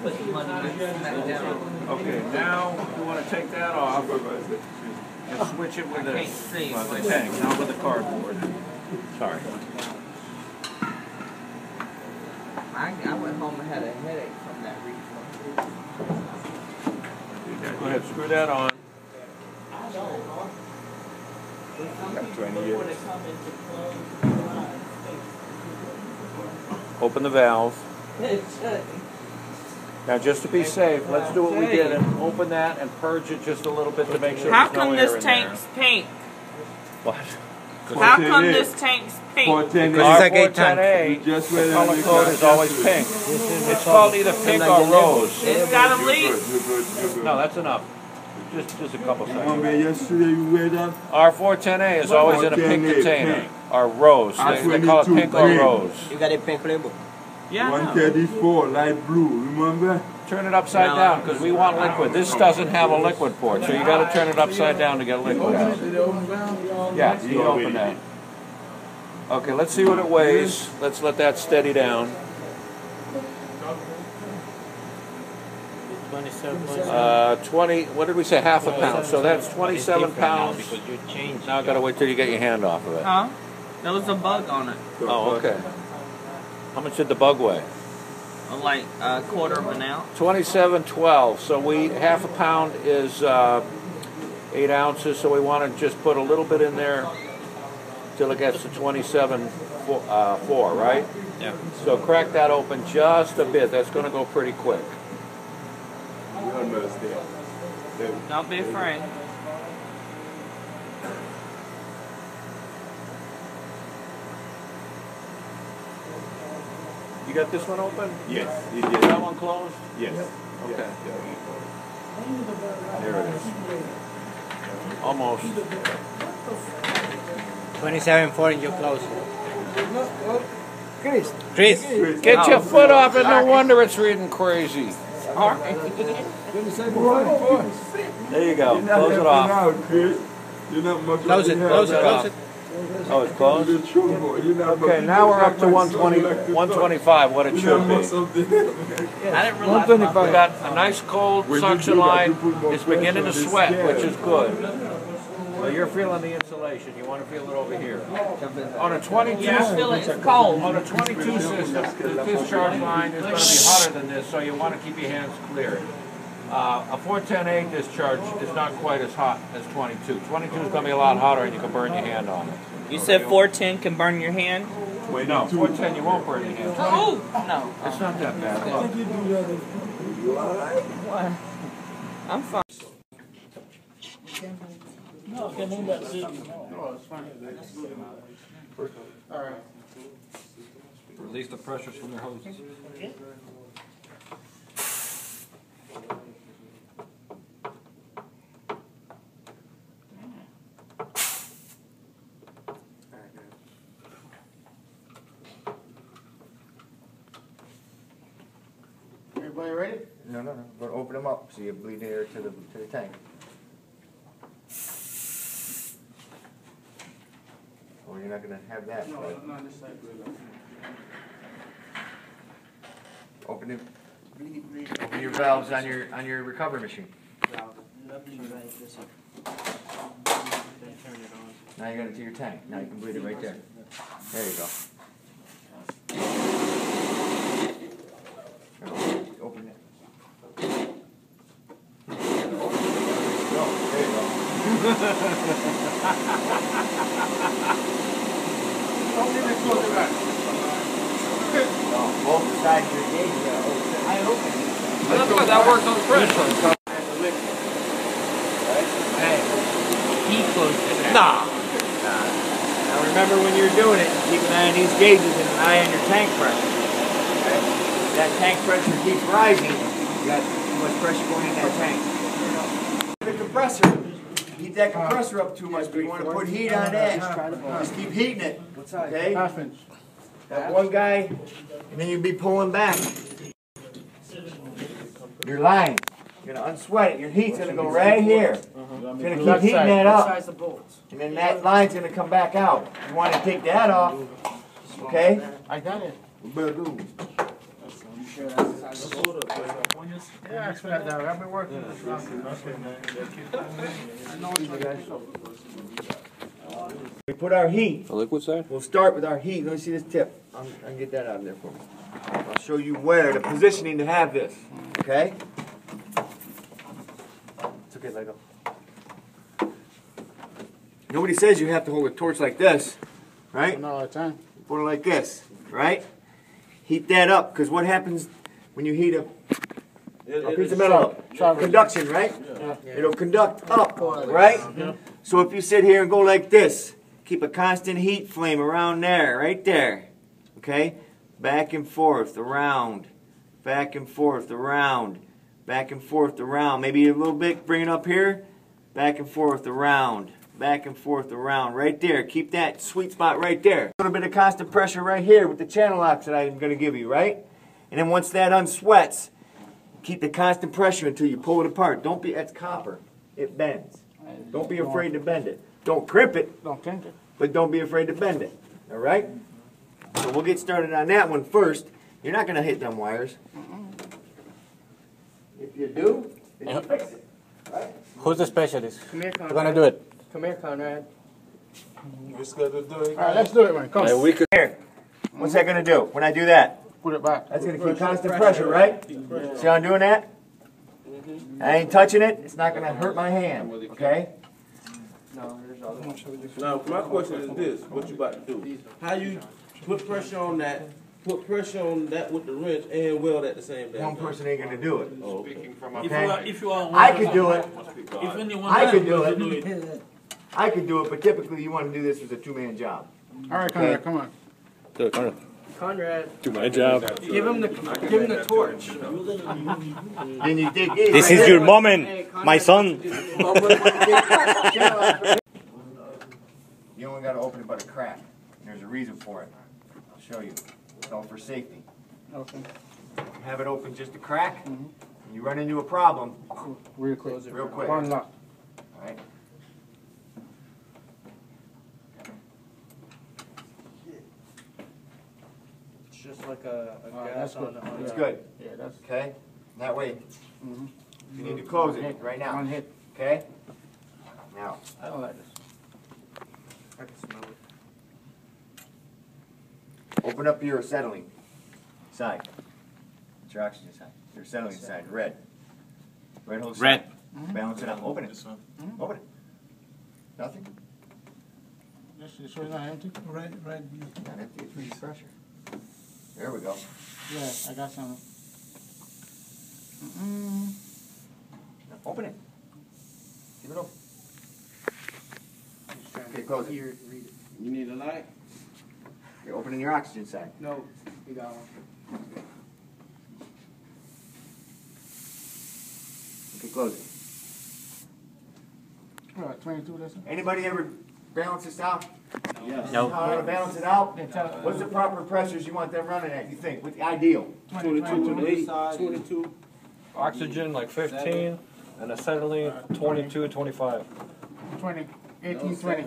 put the money back down. Okay, now you want to take that off and switch it with the tank, not with the cardboard. Sorry. I went home and had a headache from that refund. Go ahead, screw that on. Got 20 years. Open the valve. Now, just to be safe, let's do what we did and open that and purge it just a little bit to make sure How there's no come air this in tank's there. pink? What? How come this tank's pink? Our 410A, the color code is always pink. It's called either pink or rose. It's got a leak. No, that's enough. Just a couple Remember seconds. yesterday you weighed up? Our 410A is always in a pink container, or rose. They call it pink or rose. You got a pink label? Yeah, I know. 134, light blue, remember? Turn it upside down because we want liquid. This doesn't have a liquid port, so you got to turn it upside down to get liquid out. Yeah, you can open that. Okay, let's see what it weighs. Let's let that steady down. 20, what did we say, half a pound? So that's 27 pounds. Now I've got to wait till you get your hand off of it. Huh? There was a bug on it. Oh, okay. How much did the bug weigh? Like a quarter of an ounce. 27.12. So half a pound is 8 ounces. So we want to just put a little bit in there till it gets to 27.4, right? Yeah. So crack that open just a bit. That's going to go pretty quick. Don't be afraid. You got this one open? Yes. Is that one closed? Yes. Okay. There it is. Almost. 27.4 you're close. Chris. Get your foot off it. No wonder it's reading crazy. There you go. Close it off. Close it. Oh, it's closed? Okay, now we're up to 125, what it should be. I didn't realize. We got a nice cold suction line. It's beginning to sweat, which is good. So you're feeling the insulation. You want to feel it over here. On a 22, Yeah, I feel it. It's cold. on a 22 system, the discharge line is going to be hotter than this, so you want to keep your hands clear. A 410A discharge is not quite as hot as 22. 22 is going to be a lot hotter, and you can burn your hand on it. You said 410 can burn your hand? Wait, no, 410 you won't burn your hand. Oh, no. It's not that bad. Look. What? I'm fine. No, I can't move that seat. No, it's fine. All right. Release the pressures from their hoses. Everybody ready? No. We're gonna open them up so you bleed air to the tank. Or you're not gonna have that. No, Right? not this side. Open your valves on your recovery machine. Now you got it to your tank. Now you can bleed it right there. There you go. Open it. There you go. No, both sides of your gauge. I open it. That's why that works on pressure. Hey, He closed it. nah. Now remember when you're doing it, keep an eye on these gauges and an eye on your tank pressure. Okay? That tank pressure keeps rising. You got too much pressure going in that tank. The compressor. Heat that compressor up too much, but you want to put heat on that. Just keep heating it. Okay? That one guy, and then you'll be pulling back. Your line. You're going to unsweat it. Your heat's going to go right here. You're going to keep heating that up. And then that line's going to come back out. You want to take that off. Okay? I got it. Better do. You sure that's Yeah, I expect that. I've been working. We put our heat. The liquid side? We'll start with our heat. Let me see this tip. I can get that out of there for me. I'll show you where, the positioning to have this. Okay? It's okay, Lego. Nobody says you have to hold a torch like this, right? Not all the time. Put it like this, right? Heat that up, because what happens when you heat a piece of metal up? Conduction, right? It'll conduct up, right? So if you sit here and go like this, keep a constant heat flame around there, right there. Okay? Back and forth, around. Back and forth, around. Back and forth, around. Maybe a little bit, bring it up here. Back and forth, around. Back and forth, around. Right there. Keep that sweet spot right there. A little bit of constant pressure right here with the channel locks that I'm going to give you, right? And then once that unsweats, keep the constant pressure until you pull it apart. Don't be, that's copper. It bends. Don't be afraid to bend it. Don't crimp it, Don't think it. but don't be afraid to bend it. All right? So we'll get started on that one first. You're not going to hit them wires. If you do, then you fix it. Right? Who's the specialist? Come here, We're Conrad. gonna do it. Come here, Conrad. Just gotta do it. All right, let's do it, man. Come. Here. What's that going to do when I do that? Put it back. That's going to keep constant pressure, right? See how I'm doing that? I ain't touching it. It's not going to hurt my hand, okay? Now, my question is this: what you about to do? How you put pressure on that? Put pressure on that with the wrench and weld at the same time. One person ain't going to do it. Speaking from Okay? If you are I could do it. if anyone I could else do will it. I could do it, but typically you want to do this as a two-man job. All right, Conrad, come on. Do it, Conrad. Conrad, Do my job. give him the torch. Then you dig in. This is your moment, my son. You only got to open it by the crack. And there's a reason for it. I'll show you. It's all for safety. Okay. Have it open just a crack. You run into a problem. Real close it. Real quick. One lock. All right. It's just like a that's gas good. on It's Yeah. good. Yeah, that's Okay? That way. Mhm. You need to close it right now. one hit. Okay? Now. I don't like this. I can smell it. Open up your acetylene side. It's your oxygen side. Your acetylene side. Red. Red whole side. Red. Balance it out. Open it. Open it. Nothing? This so it's not empty? Right. Not empty. It's really pressure. There we go. Yeah, I got some. Now open it. Keep it open. Okay, close it. Here, read it. You need a light? You're opening your oxygen side. No, you got one. Okay, close it. All right, 22, that's it. Anybody ever balance this out? Yes. No. How to balance it out? Yeah, tell- What's the proper pressures you want them running at, you think? What's the ideal? 22, 22. Oxygen like 15, and acetylene 22, 25. 20. 18, 20.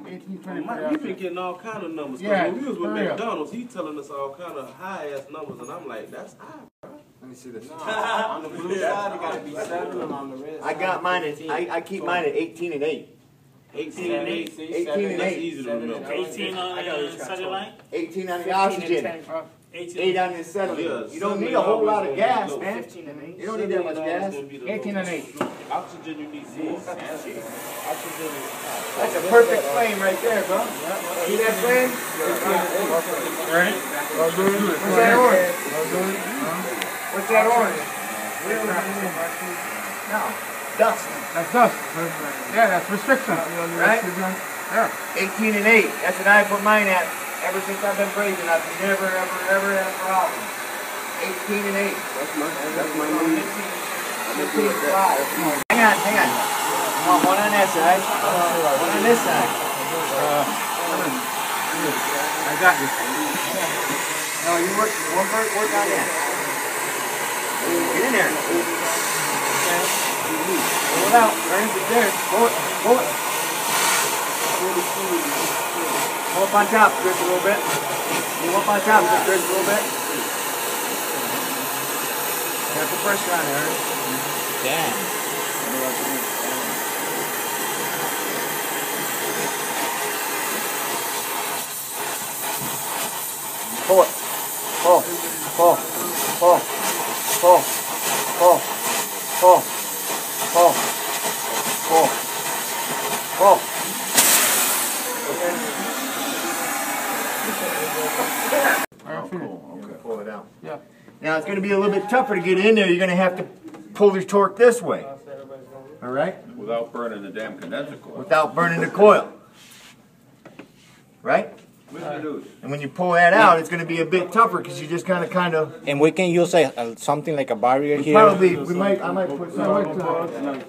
18, 20. Mike, we been getting all kind of numbers. 'Cause Yeah, when we was with for real. McDonald's, he telling us all kind of high ass numbers, and I'm like, that's high. Let me see this. On the blue side, it gotta be 7, and on the red I got mine at, I keep mine at 18 and 8. 18 and 8. 18 and That's 8. easy to remember. 18 on the satellite. 18 on the oxygen. 8 on the acetylene. Yeah, You don't need a whole lot of gas, low. man. 15 and 8. You don't need that much gas. 18 and 8. Oxygen you need more. Oxygen is That's a perfect flame right there, bro. See that flame? Ready? What's that orange? What's that orange? No, dust. That's dust. Yeah, that's restriction. Right? Yeah. 18 and 8. That's what I put mine at. Ever since I've been brazing, I've never, ever had a problem. 18 and 8. That's my need. 15 and 5. Hang on. One on that side. One on this side. I got you. No, you work on that. Get in there. Pull it out. Right there. Pull it. Pull up on top, Chris, a little bit. Pull up on top, Chris, a little bit. Got the pressure on there. Damn. Pull it. Pull. Pull. Pull. Pull. Pull. Pull. Pull. Pull. Pull. Pull it out. Yeah. Now it's going to be a little bit tougher to get in there. You're going to have to pull the torque this way. All right? Without burning the damn condenser coil. Without burning the coil. Right? And when you pull that out, it's going to be a bit tougher because you just kind of. And we can use something like a barrier here. Probably, I might put some.